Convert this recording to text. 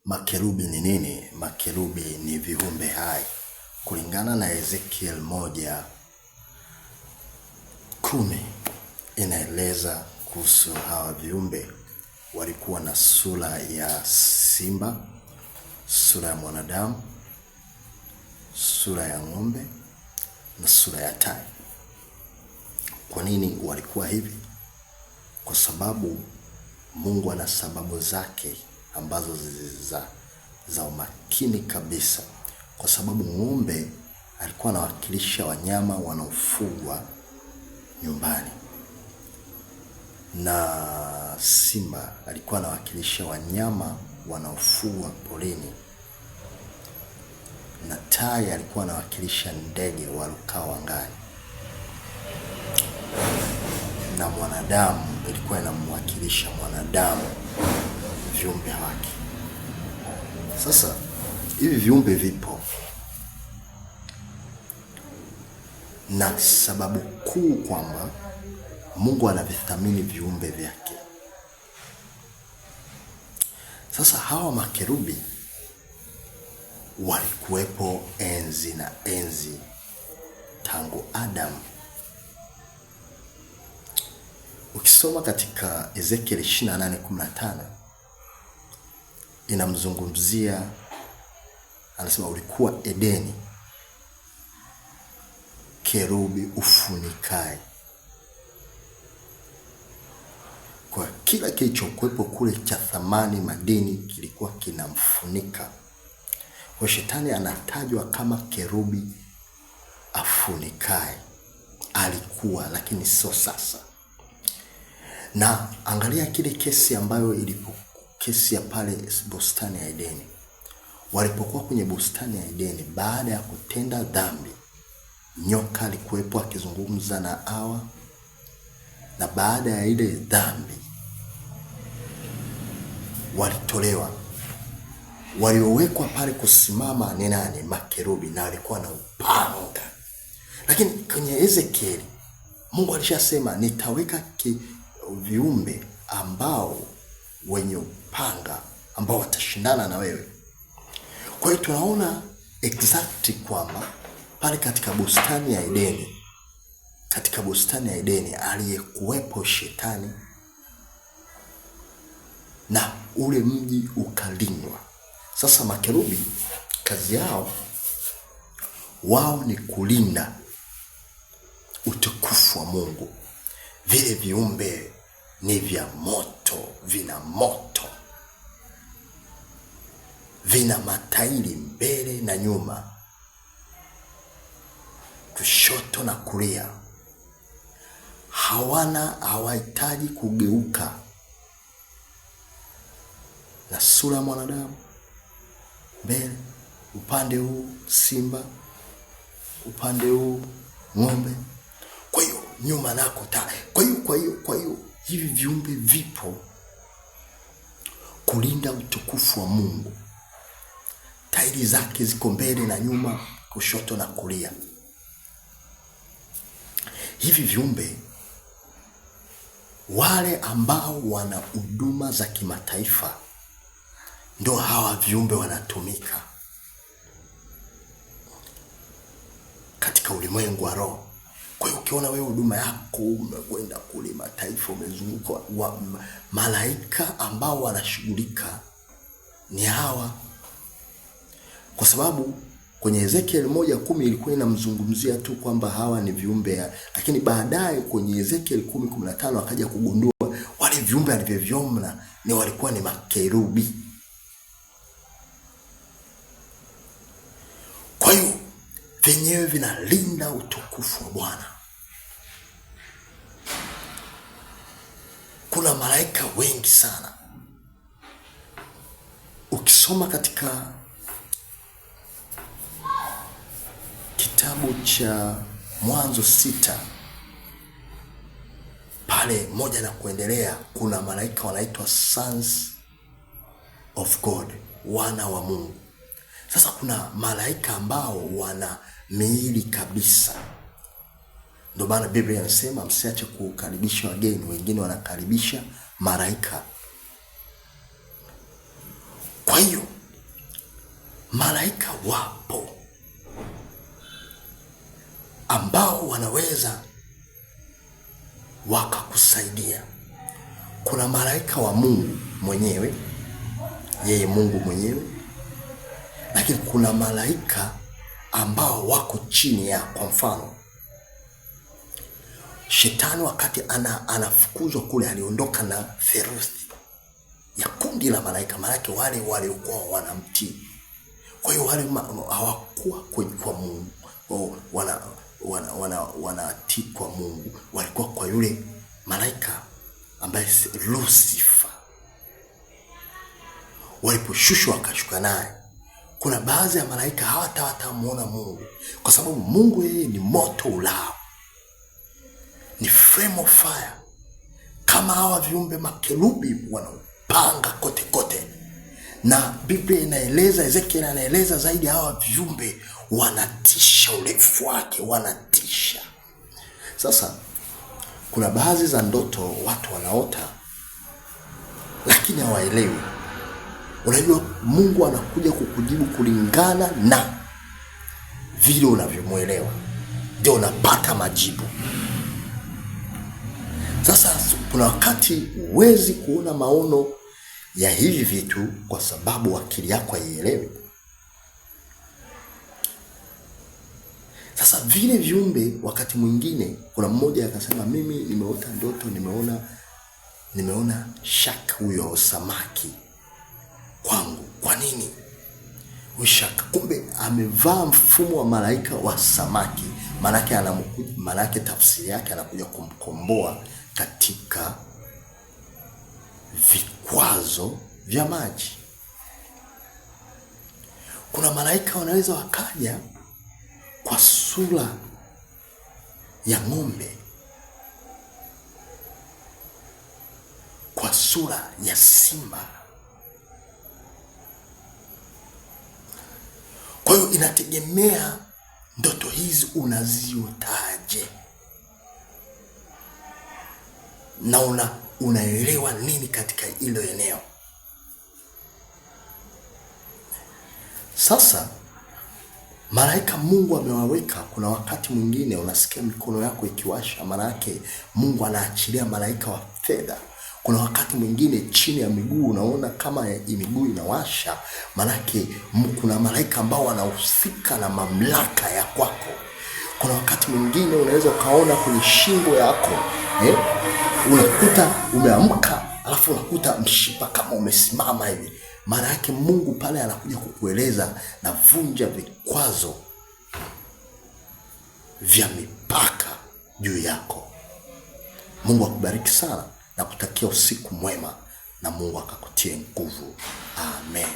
Makerubi ni nini? Makerubi ni viumbe hai. Kulingana na Ezekiel 1:10 inaeleza kuhusu hawa viumbe. Walikuwa na sura ya simba, sura ya mwanadamu, sura ya ng'ombe na sura ya tai. Kwa nini walikuwa hivi? Kwa sababu Mungu ana sababu zake ambazo za umakini kabisa. Kwa sababu ng'ombe alikuwa anawakilisha wanyama wanaofugwa nyumbani, na simba alikuwa anawakilisha wanyama wanaofugwa porini, na tai alikuwa anawakilisha ndege warukao angani, na mwanadamu ilikuwa inamwakilisha mwanadamu, viumbe wake. Sasa hivi viumbe vipo, na sababu kuu kwamba Mungu anavithamini viumbe vyake. Sasa hawa makerubi walikuwepo enzi na enzi tangu Adam. Ukisoma katika Ezekiel 28:15 inamzungumzia, anasema ulikuwa Edeni, kerubi ufunikae. Kwa kila kilichokuwepo kule cha thamani, madini, kilikuwa kinamfunika. Kwa shetani anatajwa kama kerubi afunikae. Alikuwa, lakini sio sasa. Na angalia kile kesi ambayo kesi ya pale bustani ya Edeni. Walipokuwa kwenye bustani ya Edeni, baada ya kutenda dhambi, nyoka alikuwepo akizungumza na Hawa. Na baada ya ile dhambi walitolewa. Waliowekwa pale kusimama ni nani? Makerubi, na alikuwa na upanga. Lakini kwenye Ezekiel Mungu alishasema nitaweka viumbe ambao wenye upanga ambao watashindana na wewe. Kwa hiyo tunaona exactly kwamba pale katika bustani ya Edeni aliyekuwepo shetani, na ule mji ukalindwa. Sasa makerubi kazi yao wao ni kulinda utukufu wa Mungu. Vile viumbe ni vya moto, vina matairi mbele na nyuma, kushoto na kulia. Hawahitaji kugeuka. Na sura mwanadamu mbele, upande huu simba, upande huu ng'ombe, kwa hiyo nyuma nako tai. Kwa hiyo hivi viumbe vipo kulinda utukufu wa Mungu. Tairi zake ziko mbele na nyuma, kushoto na kulia. Hivi viumbe, wale ambao wana huduma za kimataifa, ndio hawa viumbe wanatumika katika ulimwengu wa roho. Kwa hiyo ukiona wewe huduma yako umekwenda kule mataifa, umezunguka, malaika ambao wanashughulika ni hawa. Kwa sababu kwenye Ezekiel 1:10 ilikuwa inamzungumzia tu kwamba hawa ni viumbe, lakini baadaye kwenye Ezekiel 10:15 akaja kugundua wale viumbe alivyoviona walikuwa ni makerubi. Kwa hiyo vyenyewe vinalinda utukufu wa Bwana. Kuna malaika wengi sana. Ukisoma katika kitabu cha Mwanzo 6 pale 1 na kuendelea, kuna malaika wanaitwa sons of God, wana wa Mungu. Sasa kuna malaika ambao wana miili kabisa. Ndio maana Biblia inasema msiache kukaribisha wageni. Wengine wanakaribisha malaika. Kwa hiyo malaika wapo ambao wanaweza wakakusaidia. Kuna malaika wa Mungu mwenyewe, yeye Mungu mwenyewe, lakini kuna malaika ambao wako chini ya. Kwa mfano, Shetani wakati anafukuzwa kule, aliondoka na theluthi ya kundi la malaika, maana wale waliokuwa wanamtii. Kwa hiyo wale hawakuwa kwa Mungu, wanatii kwa Mungu, walikuwa kwa yule malaika ambaye Lucifer. Waliposhushwa wakashuka naye. Kuna baadhi ya malaika hawatamuona Mungu, kwa sababu Mungu yeye ni moto ulao, ni flame of fire. Kama hawa viumbe makerubi wanapanga kote kote, na Biblia inaeleza, Ezekiel anaeleza zaidi, hawa viumbe wanatisha, urefu wake wanatisha. Sasa kuna baadhi za ndoto watu wanaota lakini hawaelewi. Unajua Mungu anakuja kukujibu kulingana na vile unavyomuelewa, ndio unapata majibu. Sasa kuna wakati huwezi kuona maono ya hivi vitu kwa sababu akili yako haielewi. Sasa vile viumbe, wakati mwingine kuna mmoja akasema, mimi nimeota ndoto, nimeona shaka huyo samaki kwangu. Kwa nini ushaka? Kumbe amevaa mfumo wa malaika wa samaki. Manake tafsiri yake anakuja kumkomboa katika vikwazo vya maji. Kuna malaika wanaweza wakaja kwa sura ya ng'ombe, kwa sura ya simba. Kwa hiyo inategemea ndoto hizi unaziotaje na unaelewa nini katika hilo eneo. Sasa malaika Mungu amewaweka. Kuna wakati mwingine unasikia mikono yako ikiwasha, maana yake Mungu anaachilia malaika wa fedha. Kuna wakati mwingine chini ya miguu unaona kama miguu inawasha, maana yake kuna malaika ambao wanahusika na mamlaka ya kwako. Kuna wakati mwingine unaweza ukaona kwenye shingo yako, unakuta umeamka, alafu unakuta mshipa kama umesimama hivi. Maana yake Mungu pale anakuja kukueleza, na vunja vikwazo vya mipaka juu yako. Mungu akubariki sana na kutakia usiku mwema, na Mungu akakutie nguvu. Amen.